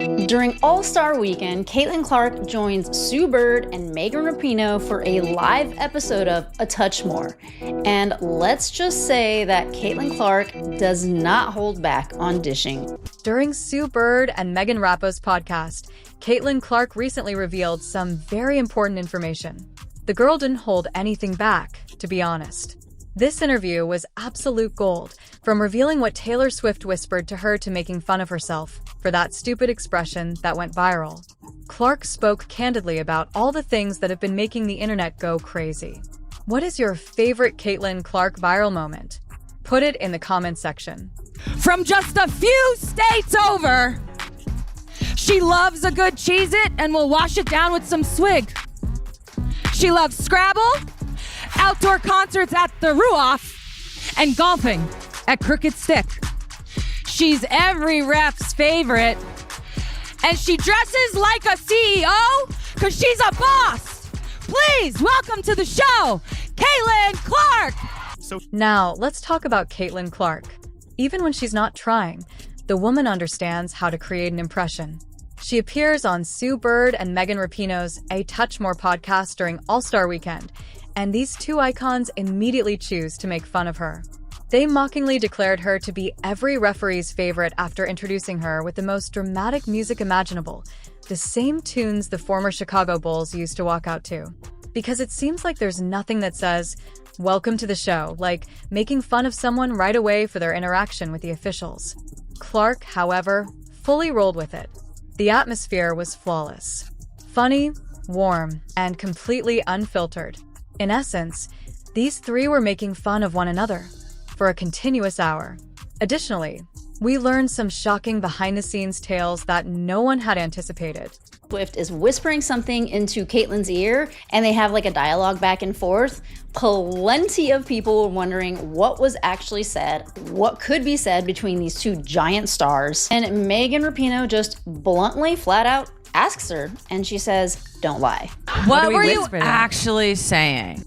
During All-Star Weekend, Caitlin Clark joins Sue Bird and Megan Rapinoe for a live episode of A Touch More. And let's just say that Caitlin Clark does not hold back on dishing. During Sue Bird and Megan Rapinoe's podcast, Caitlin Clark recently revealed some very important information. The girl didn't hold anything back, to be honest. This interview was absolute gold, from revealing what Taylor Swift whispered to her to making fun of herself for that stupid expression that went viral. Clark spoke candidly about all the things that have been making the internet go crazy. What is your favorite Caitlin Clark viral moment? Put it in the comments section. From just a few states over, she loves a good Cheez-It and will wash it down with some swig. She loves Scrabble, outdoor concerts at the Ruoff, and golfing at Crooked Stick. She's every ref's favorite, and she dresses like a CEO because she's a boss. Please welcome to the show, Caitlin Clark. Now, let's talk about Caitlin Clark. Even when she's not trying, the woman understands how to create an impression. She appears on Sue Bird and Megan Rapinoe's A Touch More podcast during All-Star Weekend, and these two icons immediately choose to make fun of her. They mockingly declared her to be every referee's favorite after introducing her with the most dramatic music imaginable, the same tunes the former Chicago Bulls used to walk out to. Because it seems like there's nothing that says, "Welcome to the show," like making fun of someone right away for their interaction with the officials. Clark, however, fully rolled with it. The atmosphere was flawless. Funny, warm, and completely unfiltered. In essence, these three were making fun of one another for a continuous hour. Additionally, we learned some shocking behind-the-scenes tales that no one had anticipated. Swift is whispering something into Caitlin's ear, and they have like a dialogue back and forth. Plenty of people were wondering what was actually said, what could be said between these two giant stars. And Megan Rapinoe just bluntly, flat out, asks her, and she says, "Don't lie." What were you actually saying?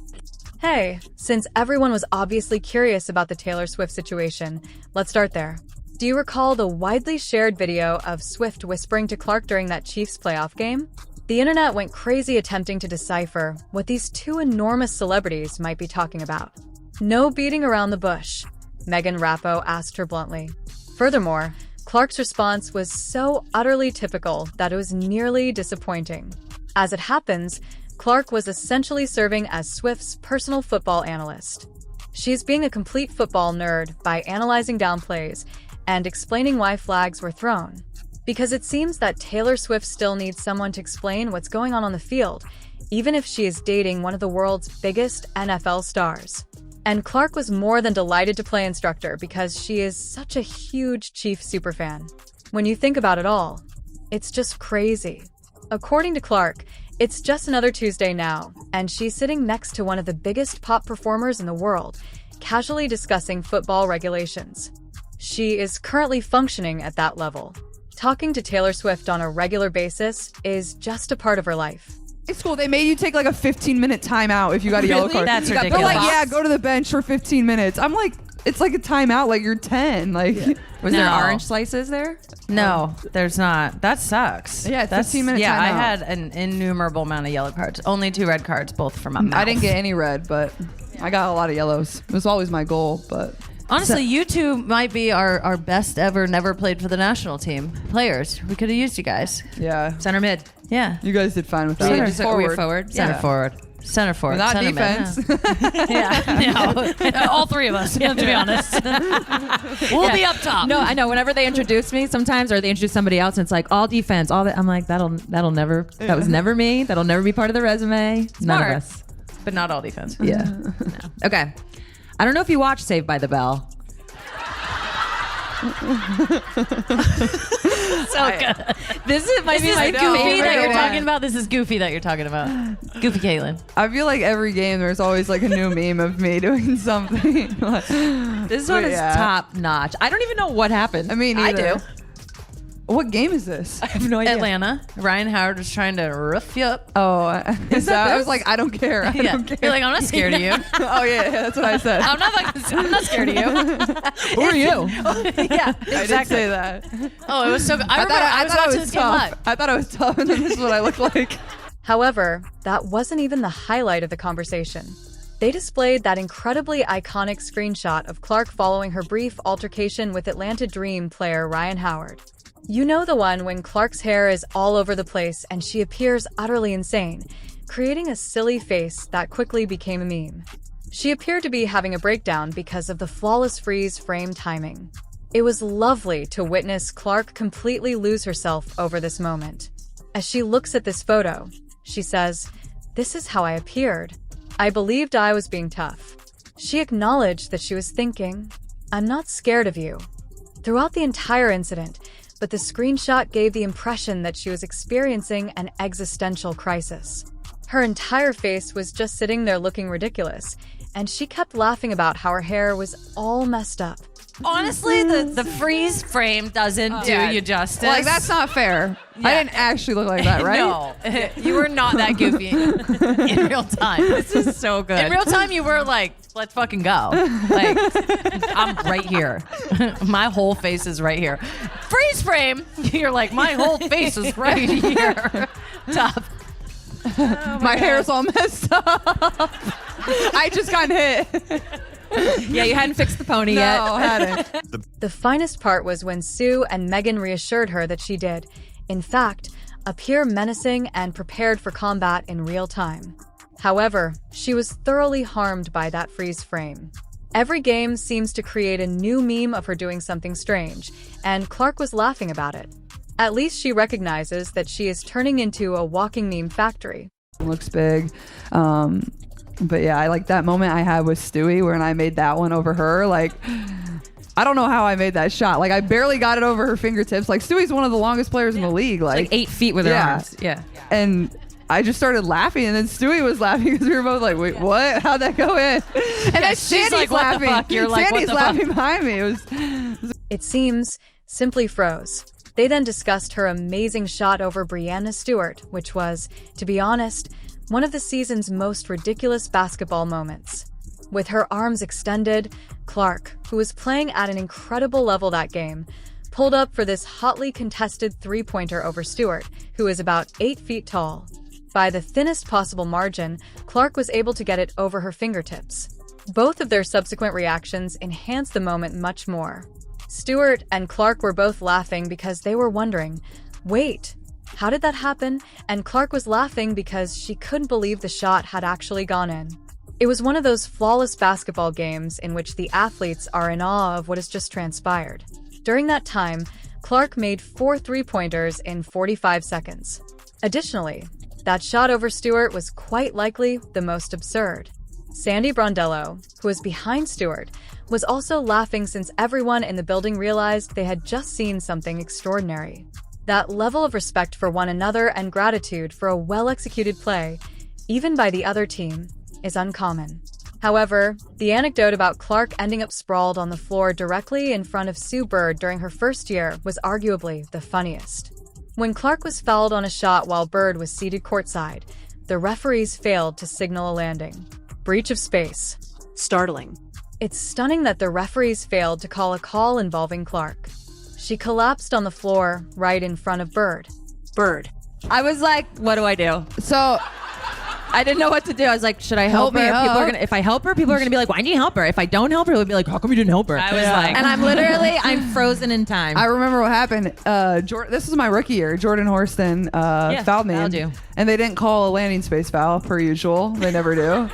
Hey, since everyone was obviously curious about the Taylor Swift situation, let's start there. Do you recall the widely shared video of Swift whispering to Clark during that Chiefs playoff game? The internet went crazy attempting to decipher what these two enormous celebrities might be talking about. No beating around the bush, Megan Rapinoe asked her bluntly. Furthermore, Clark's response was so utterly typical that it was nearly disappointing. As it happens, Clark was essentially serving as Swift's personal football analyst. She's being a complete football nerd by analyzing down plays and explaining why flags were thrown. Because it seems that Taylor Swift still needs someone to explain what's going on the field, even if she is dating one of the world's biggest NFL stars. And Clark was more than delighted to play instructor because she is such a huge Chiefs superfan. When you think about it all, it's just crazy. According to Clark, it's just another Tuesday now, and she's sitting next to one of the biggest pop performers in the world, casually discussing football regulations. She is currently functioning at that level. Talking to Taylor Swift on a regular basis is just a part of her life. It's cool. They made you take like a 15-minute timeout if you got a yellow card. That's ridiculous. They're like, yeah, go to the bench for 15 minutes. I'm like, it's like a timeout. Like you're 10. Like, Was there orange slices there? No, there's not. That sucks. Yeah, 15-minute Yeah, timeout. I had an innumerable amount of yellow cards. Only 2 red cards, both from my mouth. I didn't get any red, but I got a lot of yellows. It was always my goal, but. Honestly, you two might be our best ever never played for the national team players. We could have used you guys. Yeah. Center mid. Yeah. You guys did fine with that. Were we forward? Center forward. Center forward. Not center defense. Mid. Yeah. All three of us, to be honest. We'll be up top. No, I know. Whenever they introduce me sometimes, or they introduce somebody else, and it's like all defense, all that. I'm like, that'll never. That was never me. That'll never be part of the resume. None of us. But not all defense. Yeah. No. Okay. I don't know if you watched Saved by the Bell. So good. This might be my Goofy that you're one. talking about. This is Goofy that you're talking about. Goofy Caitlin. I feel like every game there's always like a new meme of me doing something. This one is top notch. I don't even know what happened. I mean, I do. What game is this? I have no idea. Atlanta. Ryan Howard was trying to rough you up. Oh, I was like, I don't care. I don't care. You're like, I'm not scared of you. Oh yeah, that's what I said. I'm not scared of you. Who are you? Yeah, I did exactly. say that. Oh, it was so good. I remember I was watching this game live. I thought I was tough, and then this is what I look like. However, that wasn't even the highlight of the conversation. They displayed that incredibly iconic screenshot of Clark following her brief altercation with Atlanta Dream player Ryan Howard. You know the one when Clark's hair is all over the place and she appears utterly insane, creating a silly face that quickly became a meme. She appeared to be having a breakdown because of the flawless freeze frame timing. It was lovely to witness Clark completely lose herself over this moment. As she looks at this photo, she says, "This is how I appeared. I believed I was being tough." She acknowledged that she was thinking, "I'm not scared of you," throughout the entire incident, but the screenshot gave the impression that she was experiencing an existential crisis. Her entire face was just sitting there looking ridiculous, and she kept laughing about how her hair was all messed up. Honestly, the freeze frame doesn't do you justice. Like, that's not fair. Yeah. I didn't actually look like that, right? No, you were not that goofy in real time. This is so good. In real time, you were like, let's fucking go. Like, I'm right here. My whole face is right here. Freeze frame, you're like, my whole face is right here. Tough. My hair's all messed up. I just got hit. Yeah, you hadn't fixed the pony No, yet. I hadn't. The finest part was when Sue and Megan reassured her that she did, in fact, appear menacing and prepared for combat in real time. However, she was thoroughly harmed by that freeze frame. Every game seems to create a new meme of her doing something strange, and Clark was laughing about it. At least she recognizes that she is turning into a walking meme factory. Looks big. But yeah, I like that moment I had with Stewie when I made that one over her. Like, I don't know how I made that shot. Like, I barely got it over her fingertips. Like, Stewie's one of the longest players in the league. Like 8 feet with her arms. Yeah. And I just started laughing, and then Stewie was laughing because we were both like, "Wait, what? How'd that go in?" And then she's Sandy's like, "What the laughing. fuck?" You're like, "What Sandy's the fuck?" laughing behind me. It was It seems simply froze. They then discussed her amazing shot over Brianna Stewart, which was, to be honest, one of the season's most ridiculous basketball moments. With her arms extended, Clark, who was playing at an incredible level that game, pulled up for this hotly contested three-pointer over Stewart, who is about 8 feet tall. By the thinnest possible margin, Clark was able to get it over her fingertips. Both of their subsequent reactions enhanced the moment much more. Stewart and Clark were both laughing because they were wondering, wait, how did that happen? And Clark was laughing because she couldn't believe the shot had actually gone in. It was one of those flawless basketball games in which the athletes are in awe of what has just transpired. During that time, Clark made 4 three-pointers in 45 seconds. Additionally, that shot over Stewart was quite likely the most absurd. Sandy Brondello, who was behind Stewart, was also laughing since everyone in the building realized they had just seen something extraordinary. That level of respect for one another and gratitude for a well-executed play, even by the other team, is uncommon. However, the anecdote about Clark ending up sprawled on the floor directly in front of Sue Bird during her first year was arguably the funniest. When Clark was fouled on a shot while Bird was seated courtside, the referees failed to signal a landing. Breach of space. Startling. It's stunning that the referees failed to call a call involving Clark. She collapsed on the floor right in front of Bird. Bird. I was like, what do I do? so. I didn't know what to do. I was like, should I help her? me People up. are gonna, if I help her, people are going to be like, why didn't you help her? If I don't help her, they'll be like, how come you didn't help her? I was like, And I'm frozen in time. I remember what happened. This was my rookie year. Jordan Horston fouled me, fouled you. and they didn't call a landing space foul per usual. They never do.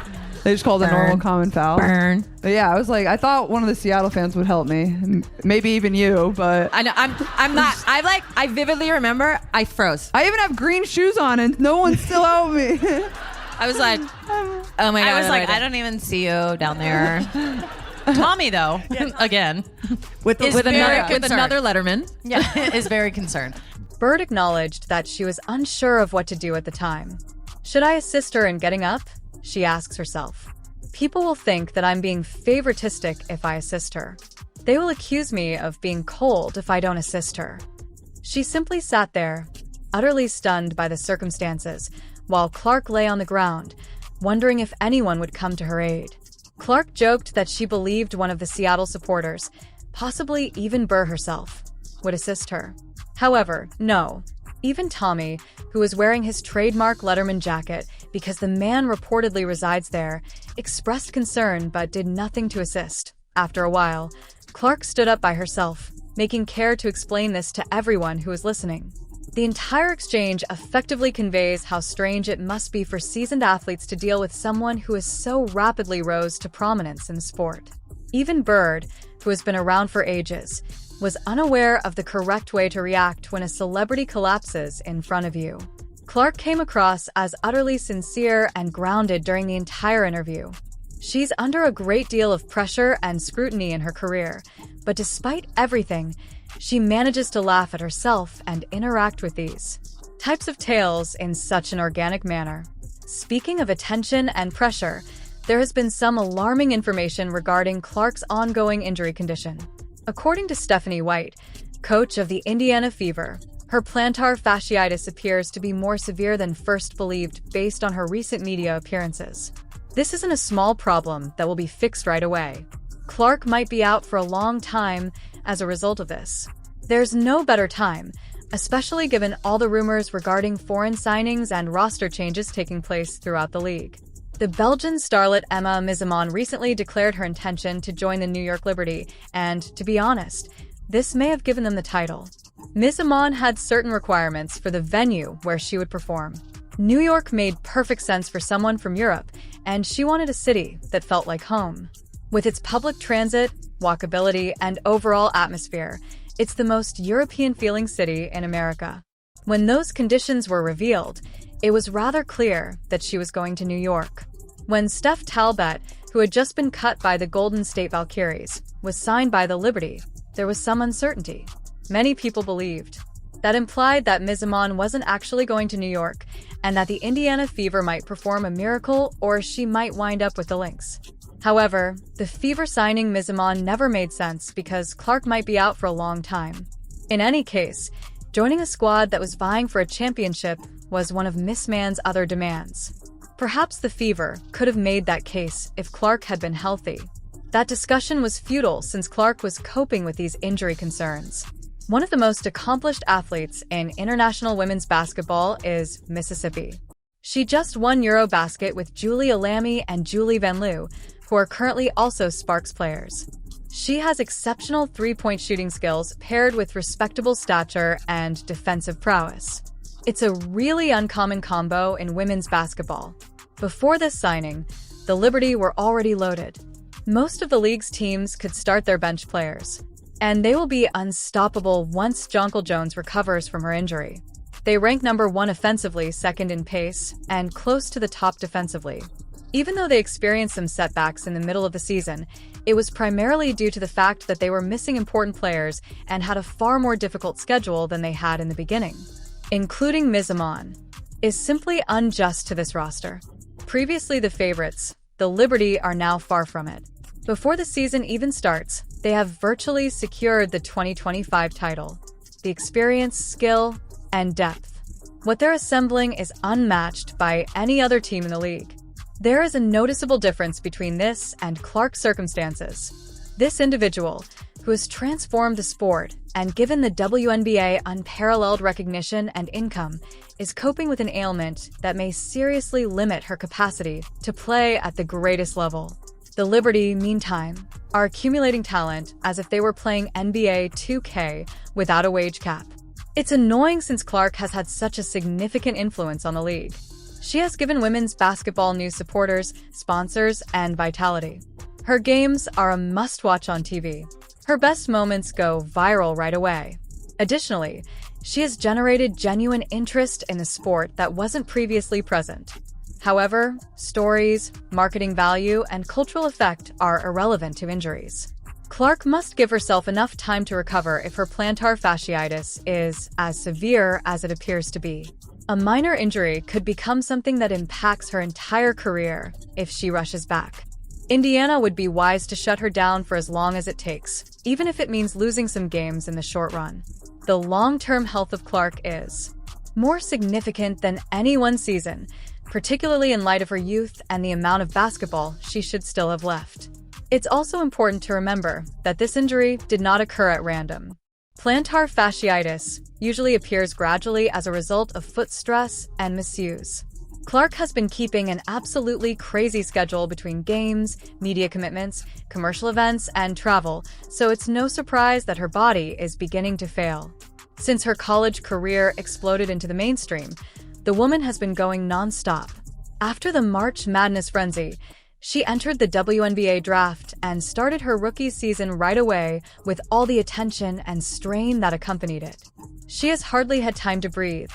They just called a normal common foul. Burn. But yeah, I was like, I thought one of the Seattle fans would help me, maybe even you. But I know, I'm not. I vividly remember I froze. I even have green shoes on, and no one still helped me. I was like, oh my God. I was like, I don't even see you down there. Tommy, though, again, with is very another Letterman. Yeah, is very concerned. Bird acknowledged that she was unsure of what to do at the time. Should I assist her in getting up? She asks herself. People will think that I'm being favoritistic if I assist her. They will accuse me of being cold if I don't assist her. She simply sat there, utterly stunned by the circumstances, while Clark lay on the ground, wondering if anyone would come to her aid. Clark joked that she believed one of the Seattle supporters, possibly even Burr herself, would assist her. However, no. Even Tommy, who was wearing his trademark Letterman jacket because the man reportedly resides there, expressed concern but did nothing to assist. After a while, Clark stood up by herself, making care to explain this to everyone who was listening. The entire exchange effectively conveys how strange it must be for seasoned athletes to deal with someone who has so rapidly rose to prominence in the sport. Even Bird, who has been around for ages, was unaware of the correct way to react when a celebrity collapses in front of you. Clark came across as utterly sincere and grounded during the entire interview. She's under a great deal of pressure and scrutiny in her career, but despite everything, she manages to laugh at herself and interact with these types of tales in such an organic manner. Speaking of attention and pressure, there has been some alarming information regarding Clark's ongoing injury condition. According to Stephanie White, coach of the Indiana Fever, her plantar fasciitis appears to be more severe than first believed based on her recent media appearances. This isn't a small problem that will be fixed right away. Clark might be out for a long time as a result of this. There's no better time, especially given all the rumors regarding foreign signings and roster changes taking place throughout the league. The Belgian starlet Emma Mizamon recently declared her intention to join the New York Liberty, and, to be honest, this may have given them the title. Mizamon had certain requirements for the venue where she would perform. New York made perfect sense for someone from Europe, and she wanted a city that felt like home. With its public transit, walkability, and overall atmosphere, it's the most European-feeling city in America. When those conditions were revealed, it was rather clear that she was going to New York. When Steph Talbot, who had just been cut by the Golden State Valkyries, was signed by the Liberty, there was some uncertainty. Many people believed. That implied that Mizamon wasn't actually going to New York, and that the Indiana Fever might perform a miracle or she might wind up with the Lynx. However, the Fever signing Mizamon never made sense because Clark might be out for a long time. In any case, joining a squad that was vying for a championship was one of Miss Man's other demands. Perhaps the Fever could have made that case if Clark had been healthy. That discussion was futile since Clark was coping with these injury concerns. One of the most accomplished athletes in international women's basketball is Mississippi. She just won Eurobasket with Julia Lamy and Julie Van Loo, who are currently also Sparks players. She has exceptional three-point shooting skills paired with respectable stature and defensive prowess. It's a really uncommon combo in women's basketball. Before this signing, the Liberty were already loaded. Most of the league's teams could start their bench players, and they will be unstoppable once Jonquel Jones recovers from her injury. They rank number 1 offensively, second in pace, and close to the top defensively. Even though they experienced some setbacks in the middle of the season, it was primarily due to the fact that they were missing important players and had a far more difficult schedule than they had in the beginning. Including Mizamon is simply unjust to this roster. Previously the favorites, the Liberty are now far from it. Before the season even starts, they have virtually secured the 2025 title. The experience, skill, and depth. What they're assembling is unmatched by any other team in the league. There is a noticeable difference between this and Clark's circumstances. This individual, who has transformed the sport and given the WNBA unparalleled recognition and income, is coping with an ailment that may seriously limit her capacity to play at the greatest level. The Liberty, meantime, are accumulating talent as if they were playing NBA 2K without a wage cap. It's annoying since Clark has had such a significant influence on the league. She has given women's basketball new supporters, sponsors, and vitality. Her games are a must-watch on TV. Her best moments go viral right away. Additionally, she has generated genuine interest in the sport that wasn't previously present. However, stories, marketing value, and cultural effect are irrelevant to injuries. Clark must give herself enough time to recover if her plantar fasciitis is as severe as it appears to be. A minor injury could become something that impacts her entire career if she rushes back. Indiana would be wise to shut her down for as long as it takes, even if it means losing some games in the short run. the long-term health of Clark is more significant than any one season, particularly in light of her youth and the amount of basketball she should still have left. It's also important to remember that this injury did not occur at random. Plantar fasciitis usually appears gradually as a result of foot stress and misuse. Clark has been keeping an absolutely crazy schedule between games, media commitments, commercial events, and travel, so it's no surprise that her body is beginning to fail. Since her college career exploded into the mainstream, the woman has been going nonstop. After the March Madness frenzy, she entered the WNBA draft and started her rookie season right away with all the attention and strain that accompanied it. She has hardly had time to breathe,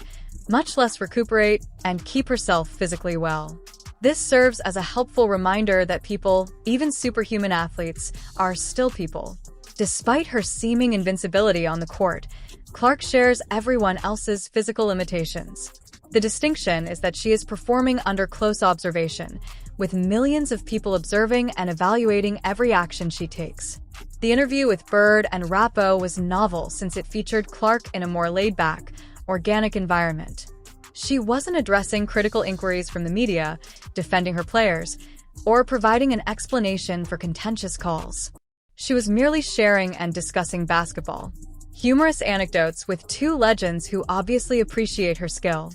much less recuperate and keep herself physically well. This serves as a helpful reminder that people, even superhuman athletes, are still people. Despite her seeming invincibility on the court, Clark shares everyone else's physical limitations. The distinction is that she is performing under close observation, with millions of people observing and evaluating every action she takes. The interview with Bird and Rappo was novel since it featured Clark in a more laid-back, organic environment. She wasn't addressing critical inquiries from the media, defending her players, or providing an explanation for contentious calls. She was merely sharing and discussing basketball. Humorous anecdotes with two legends who obviously appreciate her skill.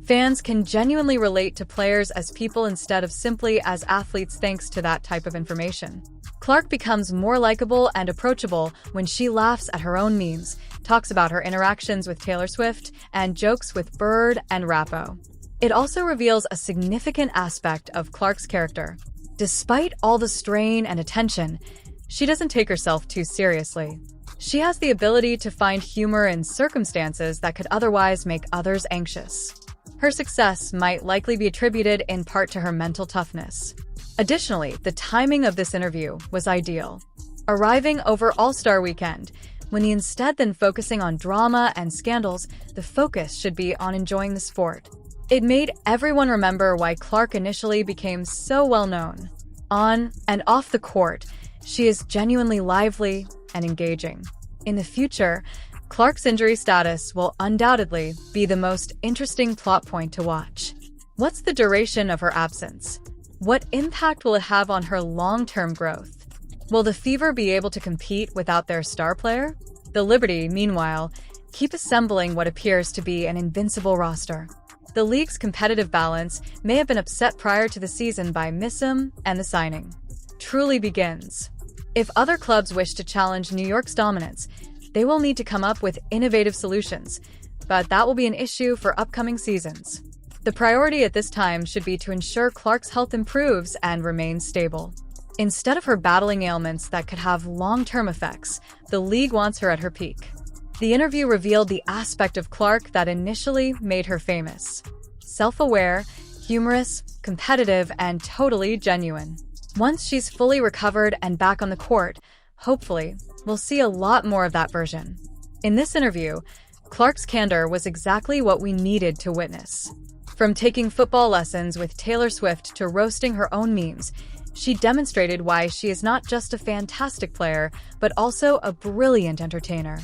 Fans can genuinely relate to players as people instead of simply as athletes thanks to that type of information. Clark becomes more likable and approachable when she laughs at her own memes, talks about her interactions with Taylor Swift, and jokes with Bird and Rappo. It also reveals a significant aspect of Clark's character. Despite all the strain and attention, she doesn't take herself too seriously. She has the ability to find humor in circumstances that could otherwise make others anxious. Her success might likely be attributed in part to her mental toughness. Additionally, the timing of this interview was ideal. Arriving over All-Star Weekend, when instead than focusing on drama and scandals, the focus should be on enjoying the sport. It made everyone remember why Clark initially became so well known. On and off the court, she is genuinely lively and engaging. In the future, Clark's injury status will undoubtedly be the most interesting plot point to watch. What's the duration of her absence? What impact will it have on her long-term growth? Will the Fever be able to compete without their star player? The Liberty, meanwhile, keep assembling what appears to be an invincible roster. The league's competitive balance may have been upset prior to the season by Missum and the signing. Truly begins. If other clubs wish to challenge New York's dominance, they will need to come up with innovative solutions, but that will be an issue for upcoming seasons. The priority at this time should be to ensure Clark's health improves and remains stable. Instead of her battling ailments that could have long-term effects, the league wants her at her peak. The interview revealed the aspect of Clark that initially made her famous. Self-aware, humorous, competitive, and totally genuine. Once she's fully recovered and back on the court, hopefully, we'll see a lot more of that version. In this interview, Clark's candor was exactly what we needed to witness. From taking football lessons with Taylor Swift to roasting her own memes, she demonstrated why she is not just a fantastic player, but also a brilliant entertainer.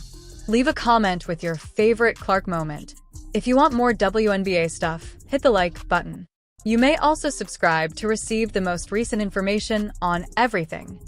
Leave a comment with your favorite Clark moment. If you want more WNBA stuff, hit the like button. You may also subscribe to receive the most recent information on everything